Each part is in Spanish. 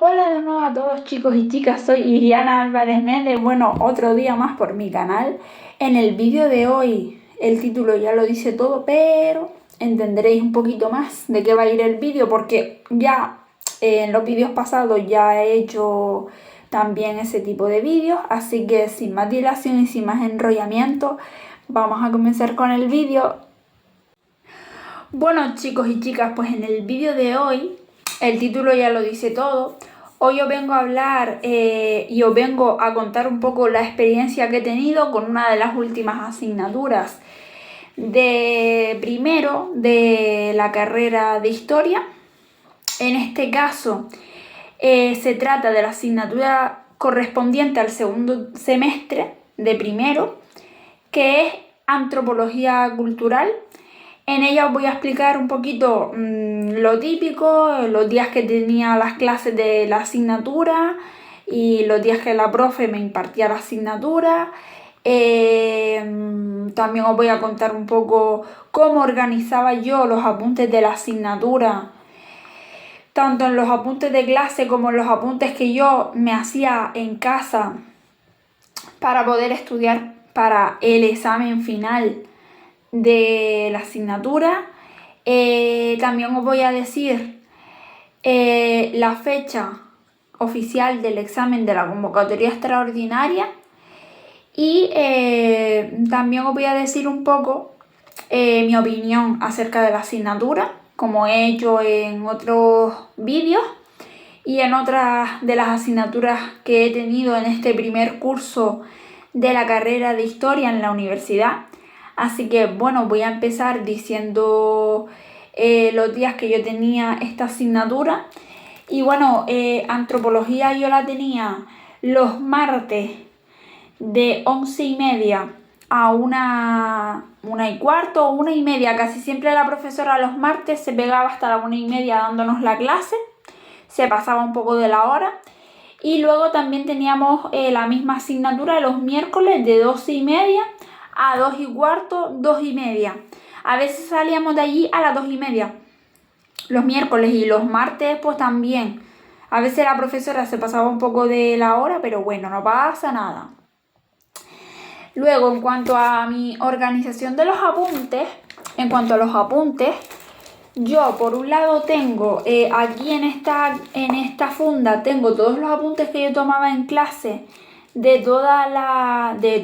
Hola de nuevo a todos chicos y chicas, soy Iriana Álvarez Mele. Bueno, otro día más por mi canal. En el vídeo de hoy, el título ya lo dice todo, pero entenderéis un poquito más de qué va a ir el vídeo porque ya en los vídeos pasados ya he hecho también ese tipo de vídeos. Así que sin más dilación y sin más enrollamiento, vamos a comenzar con el vídeo. Bueno chicos y chicas, pues en el vídeo de hoy, el título ya lo dice todo. Hoy os vengo a hablar y os vengo a contar un poco la experiencia que he tenido con una de las últimas asignaturas de primero de la carrera de Historia. En este caso se trata de la asignatura correspondiente al segundo semestre de primero, que es Antropología Cultural. En ella os voy a explicar un poquito lo típico, los días que tenía las clases de la asignatura y los días que la profe me impartía la asignatura. También os voy a contar un poco cómo organizaba yo los apuntes de la asignatura, tanto en los apuntes de clase como en los apuntes que yo me hacía en casa para poder estudiar para el examen final de la asignatura. También os voy a decir la fecha oficial del examen de la convocatoria extraordinaria y también os voy a decir un poco mi opinión acerca de la asignatura, como he hecho en otros vídeos y en otras de las asignaturas que he tenido en este primer curso de la carrera de Historia en la universidad. Así que bueno, voy a empezar diciendo los días que yo tenía esta asignatura. Y bueno, antropología yo la tenía los martes de 11:30 a 1:15 o 1:30. Casi siempre la profesora los martes se pegaba hasta la 1:30 dándonos la clase. Se pasaba un poco de la hora. Y luego también teníamos la misma asignatura los miércoles de 12:30 a 2:15, 2:30. A veces salíamos de allí a las 2:30 los miércoles, y los martes pues también. A veces la profesora se pasaba un poco de la hora, pero bueno, no pasa nada. Luego, en cuanto a mi organización de los apuntes, yo por un lado tengo aquí en esta funda tengo todos los apuntes que yo tomaba en clase de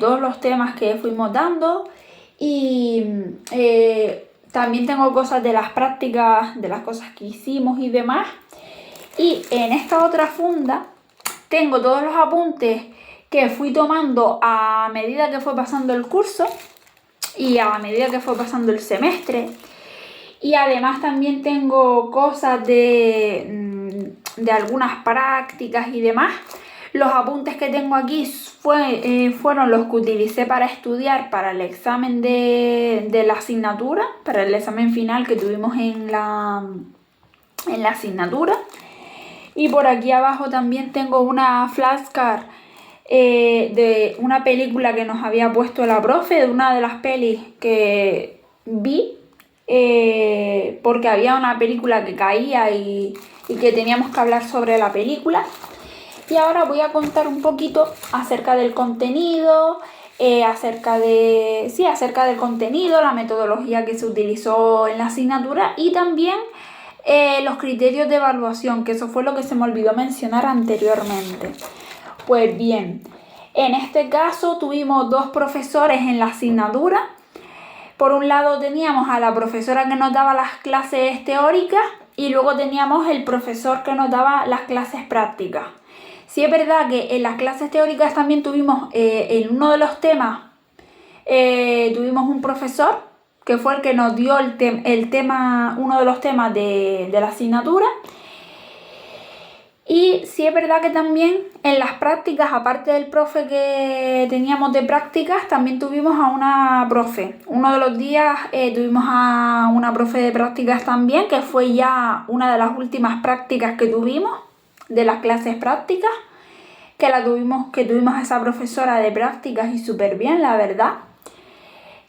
todos los temas que fuimos dando, y también tengo cosas de las prácticas, de las cosas que hicimos y demás. Y en esta otra funda tengo todos los apuntes que fui tomando a medida que fue pasando el curso y a medida que fue pasando el semestre. Y además también tengo cosas de algunas prácticas y demás. Los apuntes que tengo aquí fueron los que utilicé para estudiar para el examen de la asignatura, para el examen final que tuvimos en la asignatura. Y por aquí abajo también tengo una flashcard de una película que nos había puesto la profe, de una de las pelis que vi, porque había una película que caía y que teníamos que hablar sobre la película. Y ahora voy a contar un poquito acerca del contenido, acerca del contenido, la metodología que se utilizó en la asignatura y también los criterios de evaluación, que eso fue lo que se me olvidó mencionar anteriormente. Pues bien, en este caso tuvimos dos profesores en la asignatura. Por un lado teníamos a la profesora que nos daba las clases teóricas y luego teníamos el profesor que nos daba las clases prácticas. Sí es verdad que en las clases teóricas también tuvimos, en uno de los temas, tuvimos un profesor que fue el que nos dio uno de los temas de la asignatura. Y sí es verdad que también en las prácticas, aparte del profe que teníamos de prácticas, también tuvimos a una profe. Uno de los días tuvimos a una profe de prácticas también, que fue ya una de las últimas prácticas que tuvimos, de las clases prácticas, que tuvimos a esa profesora de prácticas y súper bien, la verdad.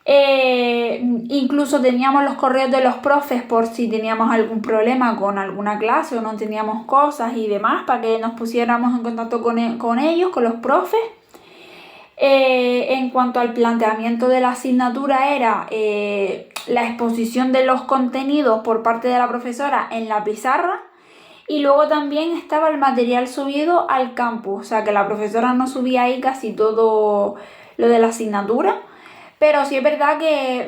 Incluso teníamos los correos de los profes por si teníamos algún problema con alguna clase o no teníamos cosas y demás, para que nos pusiéramos en contacto con ellos, con los profes. En cuanto al planteamiento de la asignatura era la exposición de los contenidos por parte de la profesora en la pizarra, y luego también estaba el material subido al campus, o sea que la profesora no subía ahí casi todo lo de la asignatura, pero sí es verdad que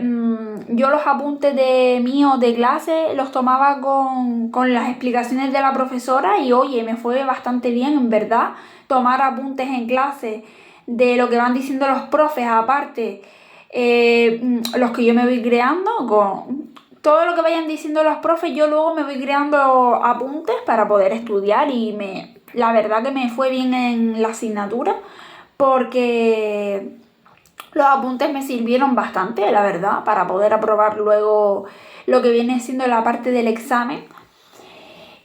yo los apuntes míos de clase los tomaba con las explicaciones de la profesora y oye, me fue bastante bien en verdad tomar apuntes en clase de lo que van diciendo los profes, aparte los que yo me voy creando, con todo lo que vayan diciendo los profes, yo luego me voy creando apuntes para poder estudiar y la verdad que me fue bien en la asignatura porque los apuntes me sirvieron bastante, la verdad, para poder aprobar luego lo que viene siendo la parte del examen.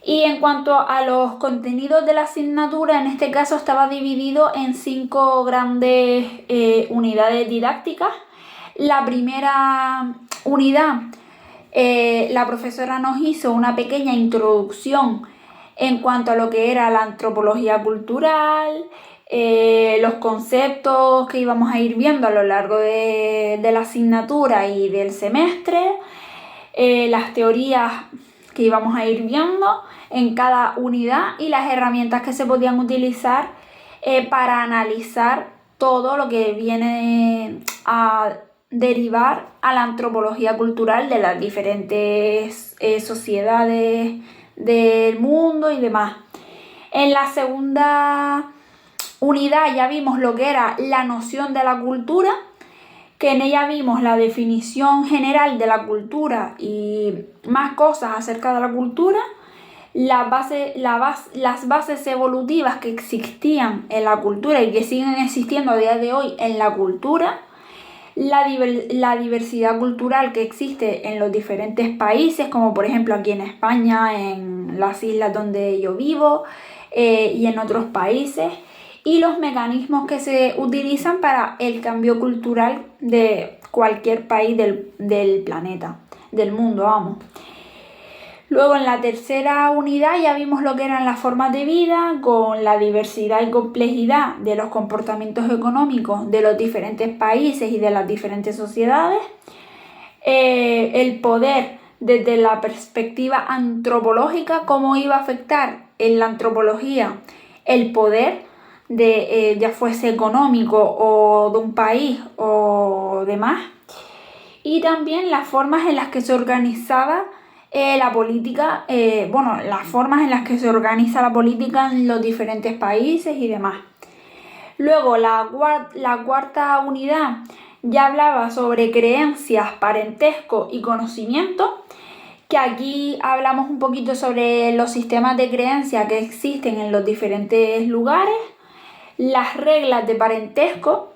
Y en cuanto a los contenidos de la asignatura, en este caso estaba dividido en 5 grandes unidades didácticas. La primera unidad, la profesora nos hizo una pequeña introducción en cuanto a lo que era la antropología cultural, los conceptos que íbamos a ir viendo a lo largo de la asignatura y del semestre, las teorías que íbamos a ir viendo en cada unidad y las herramientas que se podían utilizar para analizar todo lo que viene a derivar a la antropología cultural de las diferentes sociedades del mundo y demás. En la segunda unidad ya vimos lo que era la noción de la cultura, que en ella vimos la definición general de la cultura y más cosas acerca de la cultura, las bases evolutivas que existían en la cultura y que siguen existiendo a día de hoy en la cultura, la diversidad cultural que existe en los diferentes países, como por ejemplo aquí en España, en las islas donde yo vivo y en otros países, y los mecanismos que se utilizan para el cambio cultural de cualquier país del planeta, del mundo, vamos. Luego en la tercera unidad ya vimos lo que eran las formas de vida, con la diversidad y complejidad de los comportamientos económicos de los diferentes países y de las diferentes sociedades. El poder desde la perspectiva antropológica, cómo iba a afectar en la antropología el poder de ya fuese económico o de un país o demás, y también las formas en las que se organizaba la política, las formas en las que se organiza la política en los diferentes países y demás. Luego la cuarta unidad ya hablaba sobre creencias, parentesco y conocimiento, que aquí hablamos un poquito sobre los sistemas de creencias que existen en los diferentes lugares, las reglas de parentesco.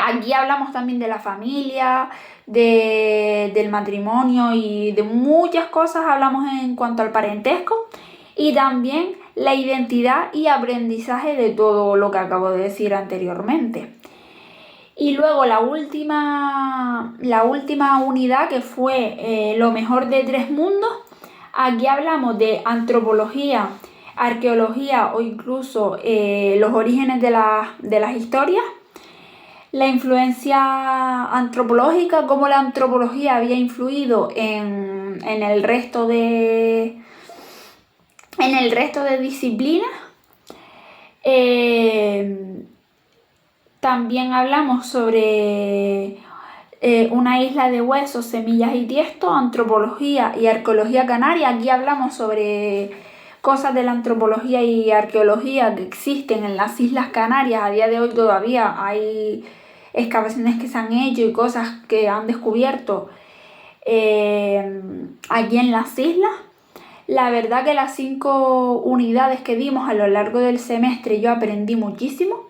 Aquí hablamos también de la familia, del matrimonio y de muchas cosas hablamos en cuanto al parentesco, y también la identidad y aprendizaje de todo lo que acabo de decir anteriormente. Y luego la última unidad, que fue lo mejor de 3 mundos. Aquí hablamos de antropología, arqueología o incluso los orígenes de las historias, la influencia antropológica, cómo la antropología había influido en el resto de disciplinas. También hablamos sobre una isla de huesos, semillas y tiesto, antropología y arqueología canaria. Aquí hablamos sobre cosas de la antropología y arqueología que existen en las Islas Canarias. A día de hoy todavía hay excavaciones que se han hecho y cosas que han descubierto aquí en las islas. La verdad que las 5 unidades que dimos a lo largo del semestre yo aprendí muchísimo,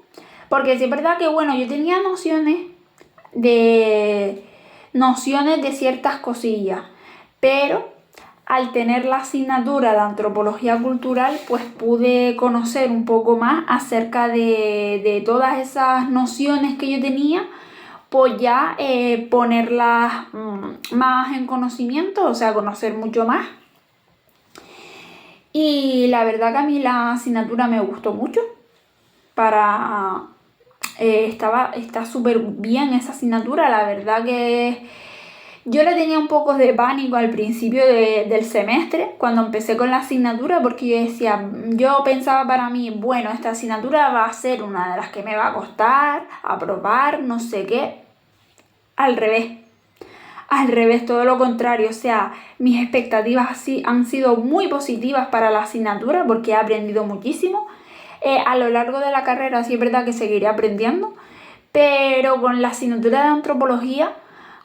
porque sí es verdad que yo tenía nociones de ciertas cosillas, pero al tener la asignatura de antropología cultural, pues pude conocer un poco más acerca de todas esas nociones que yo tenía, pues ya ponerlas más en conocimiento, o sea, conocer mucho más. Y la verdad que a mí la asignatura me gustó mucho. Está súper bien esa asignatura, la verdad que yo le tenía un poco de pánico al principio del semestre, cuando empecé con la asignatura, porque yo pensaba para mí, bueno, esta asignatura va a ser una de las que me va a costar aprobar, no sé qué. Al revés, todo lo contrario, o sea, mis expectativas así han sido muy positivas para la asignatura porque he aprendido muchísimo. A lo largo de la carrera sí es verdad que seguiré aprendiendo, pero con la asignatura de antropología,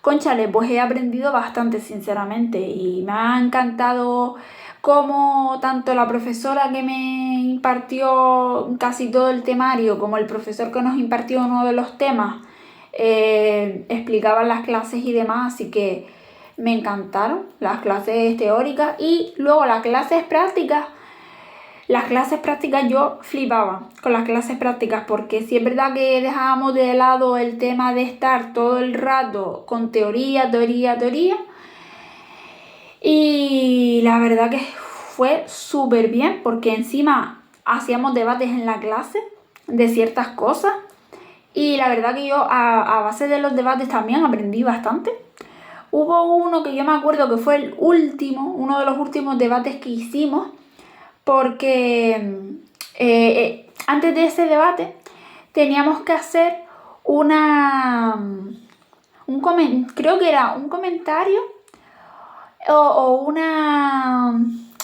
cónchale, pues he aprendido bastante sinceramente y me ha encantado cómo tanto la profesora que me impartió casi todo el temario como el profesor que nos impartió uno de los temas explicaban las clases y demás, así que me encantaron las clases teóricas. Y luego las clases prácticas yo flipaba con las clases prácticas, porque sí es verdad que dejábamos de lado el tema de estar todo el rato con teoría, y la verdad que fue súper bien, porque encima hacíamos debates en la clase de ciertas cosas. Y la verdad que yo a base de los debates también aprendí bastante. Hubo uno que yo me acuerdo que fue uno de los últimos debates que hicimos, porque antes de ese debate teníamos que hacer creo que era un comentario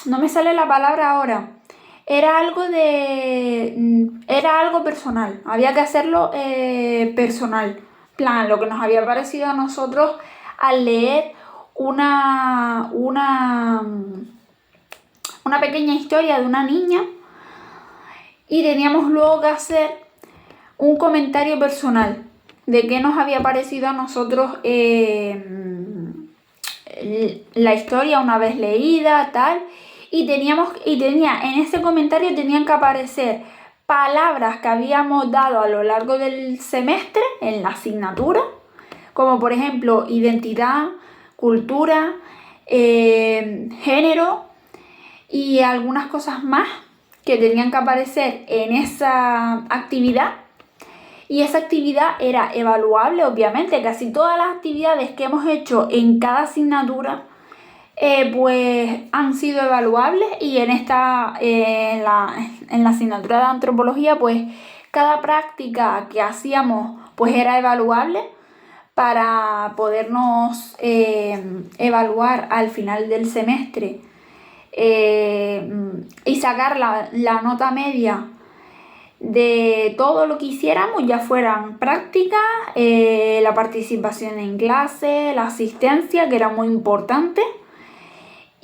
no me sale la palabra ahora. Era algo personal, había que hacerlo personal. Plan, lo que nos había parecido a nosotros al leer una pequeña historia de una niña, y teníamos luego que hacer un comentario personal de qué nos había parecido a nosotros la historia una vez leída, tal. Y en ese comentario tenían que aparecer palabras que habíamos dado a lo largo del semestre en la asignatura, como por ejemplo identidad, cultura, género y algunas cosas más que tenían que aparecer en esa actividad. Y esa actividad era evaluable, obviamente. Casi todas las actividades que hemos hecho en cada asignatura pues han sido evaluables, y en la asignatura de antropología pues cada práctica que hacíamos pues era evaluable para podernos evaluar al final del semestre y sacar la nota media de todo lo que hiciéramos, ya fueran prácticas, la participación en clase, la asistencia, que era muy importante.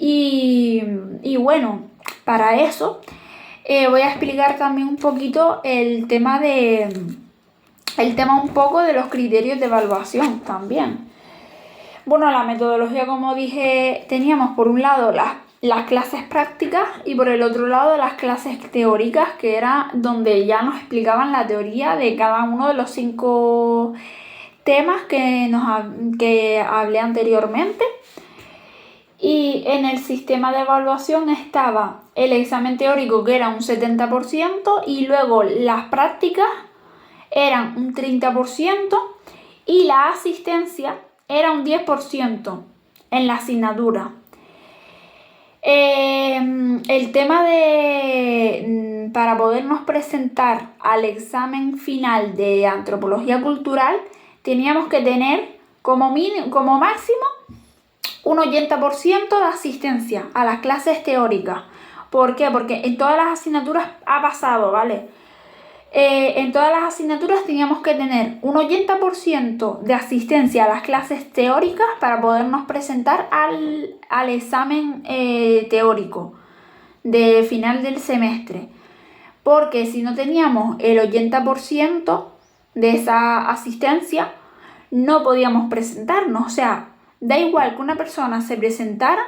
Y bueno, para eso voy a explicar también un poquito el tema un poco de los criterios de evaluación también. Bueno, la metodología, como dije, teníamos por un lado las clases prácticas y por el otro lado las clases teóricas, que era donde ya nos explicaban la teoría de cada uno de los 5 temas que hablé anteriormente. Y en el sistema de evaluación estaba el examen teórico, que era un 70%, y luego las prácticas eran un 30% y la asistencia era un 10% en la asignatura. El tema para podernos presentar al examen final de antropología cultural teníamos que tener como máximo un 80% de asistencia a las clases teóricas. ¿Por qué? Porque en todas las asignaturas ha pasado, ¿vale? En todas las asignaturas teníamos que tener un 80% de asistencia a las clases teóricas para podernos presentar al examen teórico de final del semestre. Porque si no teníamos el 80% de esa asistencia, no podíamos presentarnos. O sea, da igual que una persona se presentara,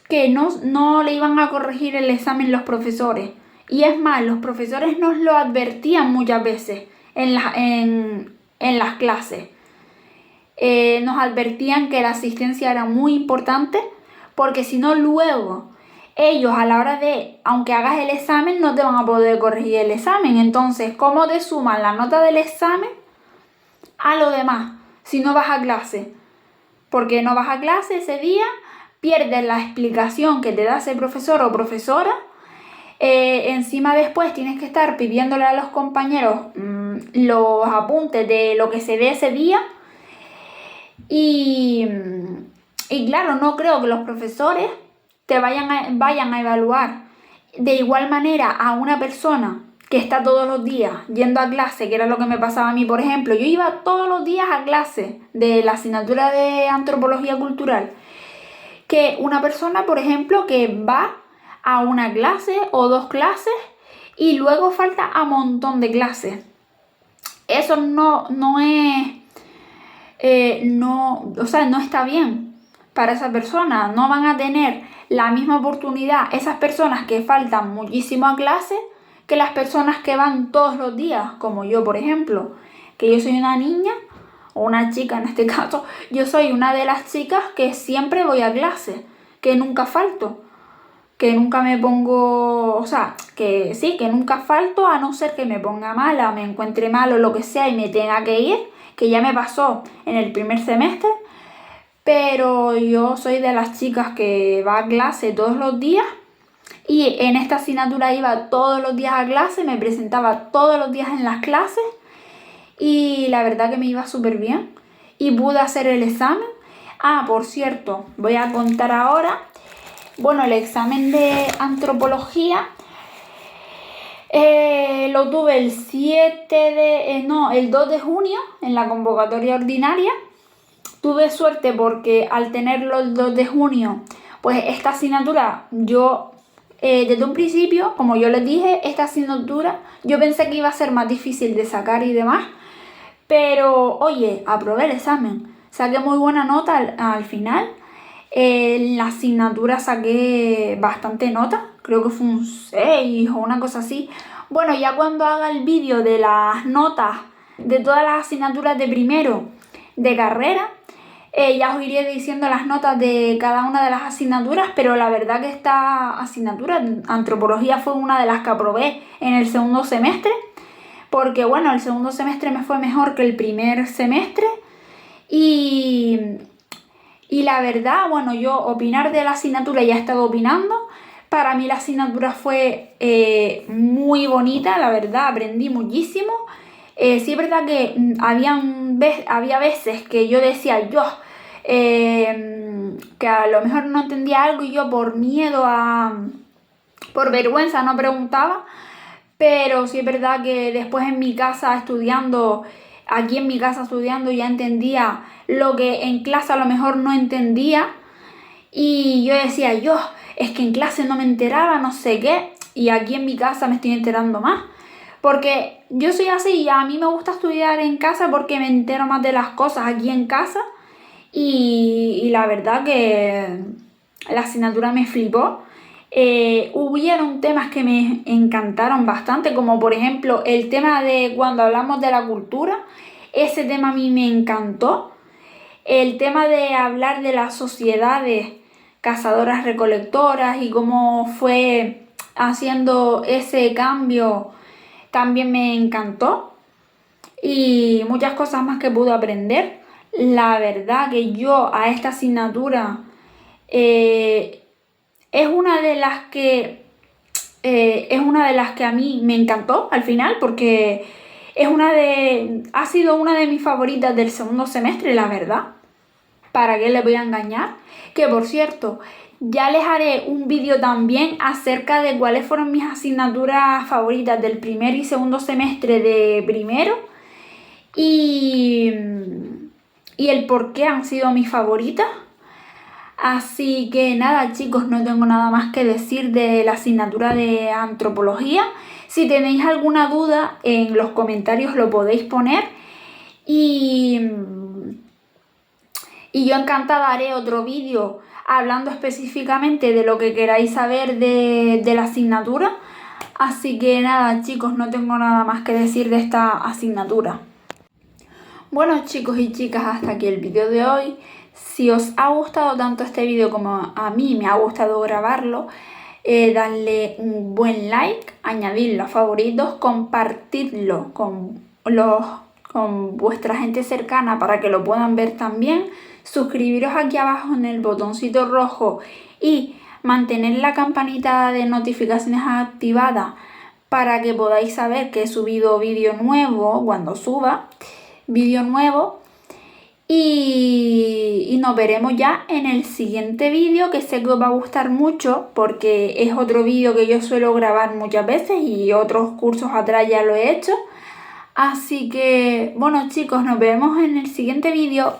que no le iban a corregir el examen los profesores. Y es más, los profesores nos lo advertían muchas veces en las clases. nos advertían que la asistencia era muy importante, porque si no luego ellos a la hora de, aunque hagas el examen, no te van a poder corregir el examen. Entonces, ¿cómo te suman la nota del examen a lo demás si no vas a clase? Porque no vas a clase ese día, pierdes la explicación que te da ese profesor o profesora. Encima después tienes que estar pidiéndole a los compañeros los apuntes de lo que se ve ese día. Y claro, no creo que los profesores te vayan a evaluar de igual manera a una persona que está todos los días yendo a clase, que era lo que me pasaba a mí, por ejemplo. Yo iba todos los días a clase de la asignatura de antropología cultural, que una persona, por ejemplo, que va a una clase o 2 clases y luego falta a montón de clases. Eso no está bien para esa persona. No van a tener la misma oportunidad esas personas que faltan muchísimo a clase que las personas que van todos los días, como yo, por ejemplo, que yo soy una niña o una chica en este caso. Yo soy una de las chicas que siempre voy a clase, que nunca falto, que nunca me pongo, que nunca falto, a no ser que me ponga mala, me encuentre mal o lo que sea y me tenga que ir, que ya me pasó en el primer semestre. Pero yo soy de las chicas que va a clase todos los días, y en esta asignatura iba todos los días a clase, me presentaba todos los días en las clases y la verdad que me iba súper bien y pude hacer el examen. Por cierto, voy a contar ahora, el examen de antropología lo tuve el 2 de junio en la convocatoria ordinaria. Tuve suerte porque al tenerlo el 2 de junio, pues esta asignatura yo, desde un principio, como yo les dije, esta asignatura yo pensé que iba a ser más difícil de sacar y demás, pero oye, aprobé el examen, saqué muy buena nota al final. En la asignatura saqué bastante nota, creo que fue un 6 o una cosa así. Bueno, ya cuando haga el vídeo de las notas de todas las asignaturas de primero de carrera, ya os iré diciendo las notas de cada una de las asignaturas, pero la verdad que esta asignatura, antropología, fue una de las que aprobé en el segundo semestre, porque el segundo semestre me fue mejor que el primer semestre. Y la verdad, yo opinar de la asignatura ya he estado opinando. Para mí la asignatura fue muy bonita, la verdad, aprendí muchísimo. Sí es verdad que había veces que yo decía que a lo mejor no entendía algo y yo por miedo por vergüenza no preguntaba, pero sí es verdad que después aquí en mi casa estudiando ya entendía lo que en clase a lo mejor no entendía, y yo decía es que en clase no me enteraba, no sé qué, y aquí en mi casa me estoy enterando más. Porque yo soy así y a mí me gusta estudiar en casa porque me entero más de las cosas aquí en casa. Y la verdad que la asignatura me flipó. Hubieron temas que me encantaron bastante, como por ejemplo el tema de cuando hablamos de la cultura. Ese tema a mí me encantó. El tema de hablar de las sociedades cazadoras recolectoras y cómo fue haciendo ese cambio también me encantó, y muchas cosas más que pude aprender. La verdad que yo a esta asignatura es una de las que a mí me encantó al final, porque ha sido una de mis favoritas del segundo semestre, la verdad. ¿Para qué les voy a engañar? Que por cierto, ya les haré un vídeo también acerca de cuáles fueron mis asignaturas favoritas del primer y segundo semestre de primero y el por qué han sido mis favoritas. Así que nada, chicos, no tengo nada más que decir de la asignatura de antropología. Si tenéis alguna duda, en los comentarios lo podéis poner, y yo encantada haré otro vídeo hablando específicamente de lo que queráis saber de la asignatura. Así que nada, chicos, no tengo nada más que decir de esta asignatura. Bueno chicos y chicas, hasta aquí el vídeo de hoy. Si os ha gustado tanto este vídeo como a mí me ha gustado grabarlo, dadle un buen like, añadidlo a favoritos, compartidlo con vuestra gente cercana para que lo puedan ver también. Suscribiros aquí abajo en el botoncito rojo y mantener la campanita de notificaciones activada para que podáis saber que he subido vídeo nuevo cuando suba vídeo nuevo. Y nos veremos ya en el siguiente vídeo, que sé que os va a gustar mucho porque es otro vídeo que yo suelo grabar muchas veces y otros cursos atrás ya lo he hecho. Así que bueno chicos, nos vemos en el siguiente vídeo.